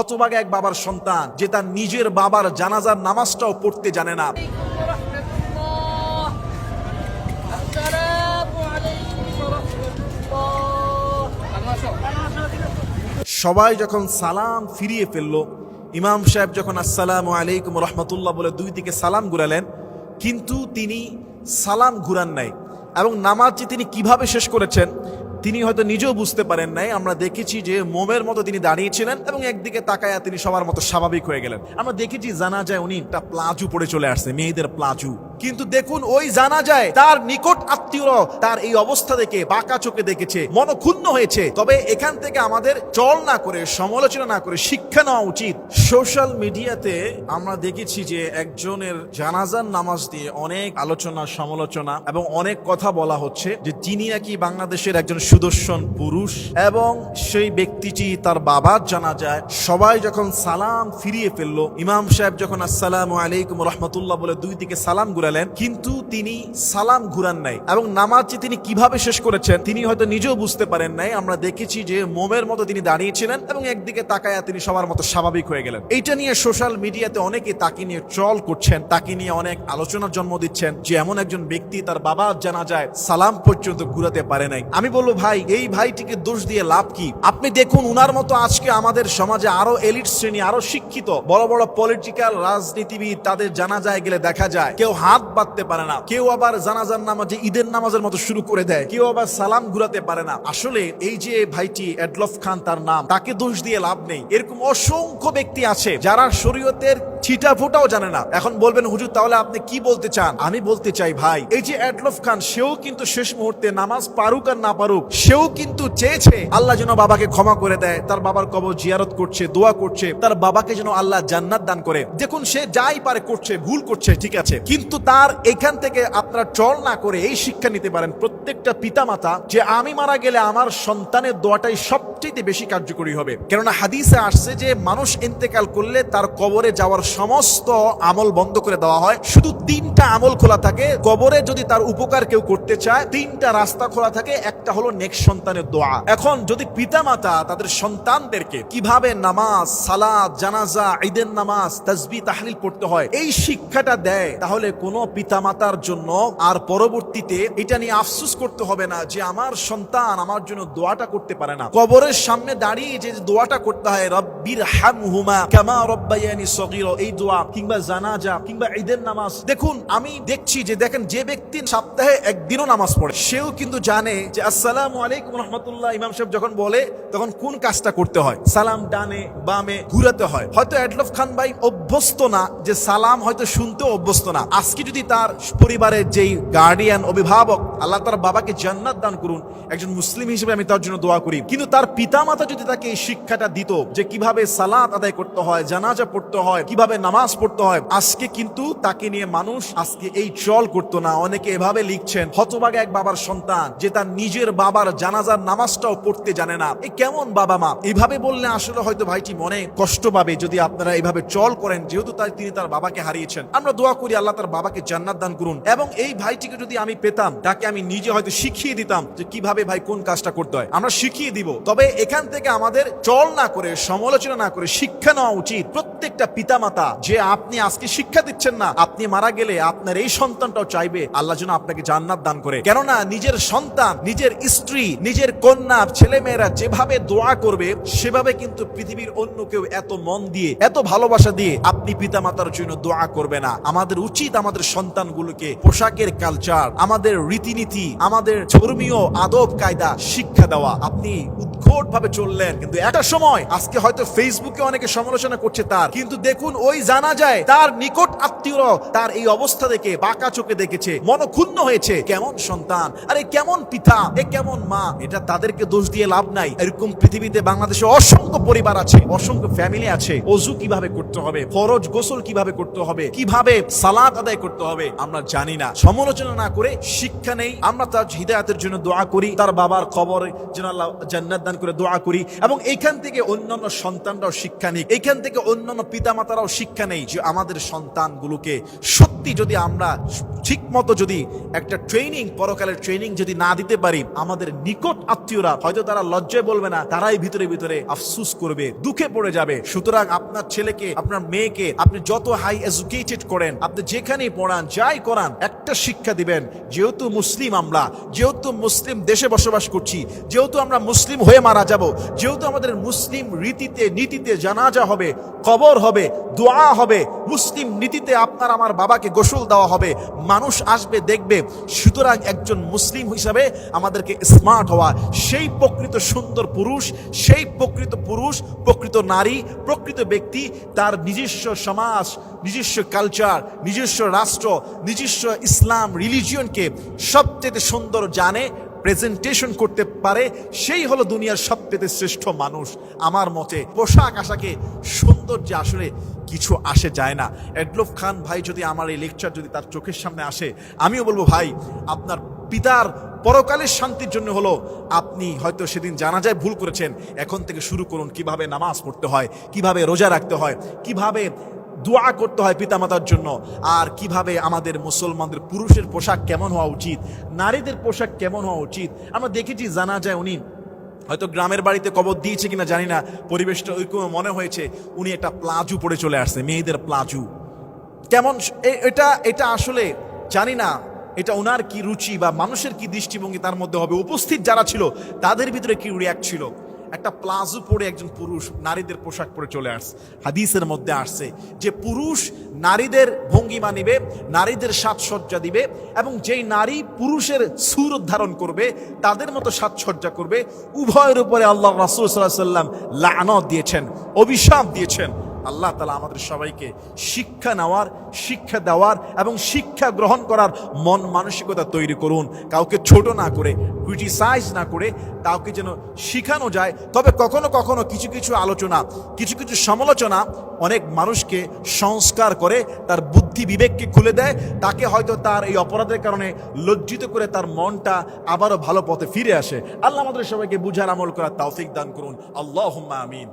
হতভাগা এক বাবার সন্তান যে তার নিজের বাবার জানাজার নামাজটাও পড়তে জানে না। সবাই যখন সালাম ফিরিয়ে ফেললো, ইমাম সাহেব যখন আসসালামু আলাইকুম রহমতুল্লাহ বলে দুই দিকে সালাম ঘুরালেন, কিন্তু তিনি সালাম ঘুরান নাই এবং নামাজটি তিনি কিভাবে শেষ করেছেন তিনি হয়তো নিজেও বুঝতে পারেন নাই। আমরা দেখেছি যে মোমের মতো তিনি দাঁড়িয়েছিলেন এবং একদিকে তাকায়া তিনি সবার মতো স্বাভাবিক হয়ে গেলেন। আমরা দেখেছি জানাজায় উনি একটা প্লাজু পরে চলে আসছে, মেয়েদের প্লাজু। কিন্তু দেখুন ওই জানাজায় তার নিকট আত্মীয়রা তার এই অবস্থা দেখে বাঁকা চোখে দেখেছে, মনক্ষুণ্ণ হয়েছে। তবে এখান থেকে আমাদের চল না করে, সমালোচনা না করে শিক্ষা নেওয়া উচিত। সোশ্যাল মিডিয়াতে আমরা দেখেছি যে একজনের জানাজার নামাজ দিয়ে অনেক আলোচনা, সমালোচনা এবং অনেক কথা বলা হচ্ছে যে তিনি নাকি বাংলাদেশের একজন সুদর্শন পুরুষ এবং সেই ব্যক্তিটি তার বাবার জানাজায় সবাই যখন সালাম ফিরিয়ে ফেললো, ইমাম সাহেব যখন আসসালামু আলাইকুম রহমতুল্লাহ বলে দুই দিকে সালাম ঘুরালেন, কিন্তু তিনি সালাম ঘুরান নাই এবং নামাজটি তিনি কিভাবে শেষ করেছেন তিনি হয়তো নিজেও বুঝতে পারেন নাই। আমরা দেখেছি যে মোমের মতো তিনি দাঁড়িয়েছিলেন এবং একদিকে তাকায়া তিনি সবার মতো স্বাভাবিক হয়ে গেলেন। এইটা নিয়ে সোশ্যাল মিডিয়াতে অনেকে তাকে নিয়ে ট্রল করছেন, তাকে নিয়ে অনেক আলোচনার জন্ম দিচ্ছেন যে এমন একজন ব্যক্তি তার বাবার জানাজায় সালাম পর্যন্ত ঘুরাতে পারে নাই। আমি বলবো ভাই, এই ভাইটিকে দোষ দিয়ে লাভ কি? আপনি দেখুন উনার মতো আজকে আমাদের সমাজে আরো এলিট শ্রেণী, আরো শিক্ষিত বড় বড় পলিটিক্যাল রাজনীতিবিদ, তাদের জানাজায় গেলে দেখা যায় কেউ হাত বাঁধতে পারে না, কেউ আবার জানাজার নামাজে ঈদের নামাজের মতো শুরু করে দেয়, কেউ আবার সালাম ঘুরাতে পারে না। আসলে এই যে ভাইটি এডলফ খান তার নাম, তাকে দোষ দিয়ে লাভ নেই। এরকম অসংখ্য ব্যক্তি আছে যারা শরীয়তের ছিটা ফোটাও জানে না। এখন বলবেন হুজুর তাহলে আপনি কি বলতে চান? আমি বলতে চাই ভাই, এই যে এডলফ খান, সেও কিন্তু শেষ মুহূর্তে নামাজ পারুক আর না পারুক, সেও কিন্তু চেয়েছে আল্লাহ যেন বাবাকে ক্ষমা করে দেয়। তার বাবার কবর জিয়ারত করছে, দোয়া করছে তার বাবাকে যেন আল্লাহ জান্নাত দান করে। দেখুন সে যাই পারে করছে, ভুল করছে, ঠিক আছে, কিন্তু তার এখান থেকে আপনারা চল না করে এই শিক্ষা নিতে পারেন প্রত্যেকটা পিতামাতা যে আমি মারা গেলে আমার সন্তানের দোয়াটাই সবচেয়ে বেশি কার্যকরী হবে। কেননা হাদিসে আসছে যে মানুষ ইন্তেকাল করলে তার কবরে যাওয়ার সমস্ত আমল বন্ধ করে দেওয়া হয়, শুধু তিনটা আমল খোলা থাকে। কবরে যদি তার উপকার কেউ করতে চায়, তিনটা রাস্তা খোলা থাকে, একটা হলো নেক্সট সন্তানের দোয়া। এখন যদি পিতামাতা তাদের সন্তানদেরকে কিভাবে নামাজ, সালাত, জানাজা, ঈদের নামাজ, তাসবিহ, তাহলিল পড়তে হয় এই শিক্ষাটা দেয়, তাহলে কোনো পিতামাতার জন্য আর পরবর্তীতে এটা নিয়ে আফসোস করতে হবে না যে আমার সন্তান আমার জন্য দোয়াটা করতে পারে না। কবরের সামনে দাঁড়িয়ে যে দোয়াটা করতে হয়, রব্বির হামহুমা কামা রব্বায়ানি সগীরা, এই দোয়া কিংবা জানাজা কিংবা ঈদের নামাজ। দেখুন আমি দেখছি যে দেখেন যে ব্যক্তি সপ্তাহে একদিনও নামাজ পড়ে সেও কিন্তু জানে যে আসসালামু আলাইকুম রহমতুল্লাহ ইমাম সাহেব যখন বলে তখন কোন কাজটা করতে হয়, সালাম ডানে বামে ঘুরাতে হয়। হয়তো এডলফ খান ভাই অভ্যস্ত না, যে সালাম হয়তো শুনতেও অভ্যস্ত না। আজকে যদি তার পরিবারের যেই গার্ডিয়ান, অভিভাবক, আল্লাহ তার বাবাকে জান্নাত দান করুন, একজন মুসলিম হিসেবে আমি তার জন্য দোয়া করি, কিন্তু তার পিতামাতা যদি তাকে এই শিক্ষাটা দিত যে কিভাবে সালাত আদায় করতে হয়, জানাজা পড়তে হয়, কিভাবে নামাজ পড়তে হয়, আজকে কিন্তু তাকে নিয়ে মানুষ আজকে এই চল করতো না। অনেকে এভাবে লিখছেন, হতভাগা এক বাবার সন্তান যে তার নিজের বাবার জানাজার নামাজটাও পড়তে জানে না। এই কেমন বাবা মা? এইভাবে বললে আসলে হয়তো ভাইটি মনে কষ্ট পাবে যদি আপনারা এইভাবে চল করেন, যেহেতু তিনি তার বাবাকে হারিয়েছেন। আমরা দোয়া করি আল্লাহ তার বাবাকে জান্নাত দান করুন। এবং এই ভাইটিকে যদি আমি পেতাম, তাকে আমি নিজে হয়তো শিখিয়ে দিতাম যে কিভাবে ভাই কোন কাজটা করতে হয়, আমরা শিখিয়ে দিব। তবে এখান থেকে আমাদের চল না করে, সমালোচনা না করে শিক্ষা নেওয়া উচিত প্রত্যেকটা পিতামাতা যে আপনি আজকে শিক্ষা দিচ্ছেন না, আপনি মারা গেলে আপনার এই সন্তানটাও চাইবে আল্লাহ যেন আপনাকে জান্নাত দান করে। কেননা নিজের সন্তান, নিজের স্ত্রী, নিজের কন্যা, ছেলে মেয়েরা যেভাবে দোয়া করবে সেভাবে কিন্তু পৃথিবীর অন্য কেউ এত মন দিয়ে, এত ভালোবাসা দিয়ে আপনি পিতামাতার জন্য দোয়া করবে না। আমাদের উচিত আমাদের সন্তানগুলোকে পোশাকের কালচার, আমাদের রীতিনীতি, আমাদের ধর্মীয় আদব কায়দা শিক্ষা দেওয়া। আপনি উদ্ভট ভাবে চললেন, কিন্তু একটা সময় আজকে হয়তো ফেসবুকে অনেকে সমালোচনা করছে তার, কিন্তু দেখুন ওই জানা যায় তার নিকট আত্মীয়রা তার এই অবস্থা দেখে বাঁকা চোখে দেখেছে, মনক্ষুণ্ণ হয়েছে। কেমন সন্তান, আরে কেমন পিতা, এ কেমন মা? এটা তাদেরকে দোষ দিয়ে লাভ নাই। এরকম পৃথিবীতে বাংলাদেশে অসংখ্য পরিবার আছে, অসংখ্য ফ্যামিলি আছে। ওযু কিভাবে করতে হবে, ফরজ গোসল কিভাবে করতে হবে, কিভাবে সালাত আদায় করতে হবে আমরা জানি না। সমালোচনা না করে শিক্ষা নেই, আমরা তার হিদায়াতের জন্য দোয়া করি, তার বাবার কবরে যেন আল্লাহ জান্নাত দান করে দোয়া করি। এবং এইখান থেকে অন্যান্য সন্তানরাও শিক্ষা নিক, এইখান থেকে অন্যান্য পিতামাতারাও শিক্ষা নেই যে আমাদের সন্তানগুলোকে সত্য সত্যি যদি আমরা ঠিক মতো যদি একটা ট্রেনিং, পরকালের ট্রেনিং যদি না দিতে পারি, আমাদের নিকট আত্মীয়রা হয়তো তারা লজ্জায় বলবে না, তারাই ভিতরে ভিতরে আফসুস করবে, দুঃখে পড়ে যাবে। সুতরাং আপনার ছেলেকে, আপনার মেয়েকে আপনি যত হাই এডুকেটেড করেন, আপনি যেখানেই পড়ান, যাই করান, একটা শিক্ষা দিবেন, যেহেতু মুসলিম আমরা, যেহেতু মুসলিম দেশে বসবাস করছি, যেহেতু আমরা মুসলিম হয়ে মারা যাব, যেহেতু আমাদের মুসলিম রীতিতে নীতিতে জানাজা হবে, কবর হবে, দোয়া হবে, মুসলিম নীতিতে আপনার আমার বাবাকে গোসল দেওয়া হবে, মানুষ আসবে দেখবে। সুতরাং একজন মুসলিম হিসাবে আমাদেরকে স্মার্ট হওয়া, সেই প্রকৃত সুন্দর পুরুষ, সেই প্রকৃত পুরুষ, প্রকৃত নারী, প্রকৃত ব্যক্তি তার নিজস্ব সমাজ, নিজস্ব কালচার, নিজস্ব রাষ্ট্র, নিজস্ব ইসলাম রিলিজিয়নকে সবচেয়ে সুন্দর জানে, প্রেজেন্টেশন করতে পারে, সেই হলো দুনিয়ার সবচেয়ে শ্রেষ্ঠ মানুষ। আমার মতে পোশাক আশাকে সৌন্দর্যে আসলে কিছু আসে যায় না। এডলফ খান ভাই যদি আমার এই লেকচার যদি তার চোখের সামনে আসে, আমিও বলবো ভাই, আপনার পিতার পরকালের শান্তির জন্য হলো আপনি হয়তো সেদিন জানাজায় ভুল করেছেন, এখন থেকে শুরু করুন কিভাবে নামাজ পড়তে হয়, কিভাবে রোজা রাখতে হয়, কিভাবে দোয়া করতে হয় পিতামাতার জন্য, আর কিভাবে আমাদের মুসলমানদের পুরুষের পোশাক কেমন হওয়া উচিত, নারীদের পোশাক কেমন হওয়া উচিত। আমরা দেখেছি জানাজায় উনি হয়তো গ্রামের বাড়িতে কবর দিয়েছে কিনা জানি না, পরিবেশটা ওইরকম মনে হয়েছে, উনি একটা প্লাজু পরে চলে আসছে, মেয়েদের প্লাজু। কেমন এটা এটা আসলে জানি না এটা ওনার কি রুচি বা মানুষের কি দৃষ্টিভঙ্গি তার মধ্যে হবে, উপস্থিত যারা ছিল তাদের ভিতরে কি রিয়াক্ট ছিল। একটা প্লাজো পরে একজন পুরুষ নারীদের পোশাক পরে চলে আসছে। হাদিসের মধ্যে আসছে যে পুরুষ নারীদের ভঙ্গিমা নিবে, নারীদের সাজসজ্জা দিবে, এবং যেই নারী পুরুষের সুরত ধারণ করবে, তাদের মতো সাজসজ্জা করবে, উভয়ের উপরে আল্লাহ রাসূল সাল্লাল্লাহু আলাইহি ওয়াসাল্লাম লানত দিয়েছেন, অভিশাপ দিয়েছেন। আল্লাহ তাআলা আমাদের সবাইকে শিক্ষা নেওয়ার, শিক্ষা দেওয়ার এবং শিক্ষা গ্রহণ করার মন মানসিকতা তৈরি করুন। কাউকে ছোট না করে, ক্রিটিসাইজ না করে, কাউকে যেন শিখানো যায়। তবে কখনো কখনো কিছু কিছু আলোচনা, কিছু কিছু সমালোচনা অনেক মানুষকে সংস্কার করে, তার বুদ্ধি বিবেককে খুলে দেয়, তাকে হয়তো তার এই অপরাধের কারণে লজ্জিত করে তার মনটা আবারও ভালো পথে ফিরে আসে। আল্লাহ আমাদের সবাইকে বুঝার আমল করার তৌফিক দান করুন। আল্লাহুম্মা আমিন।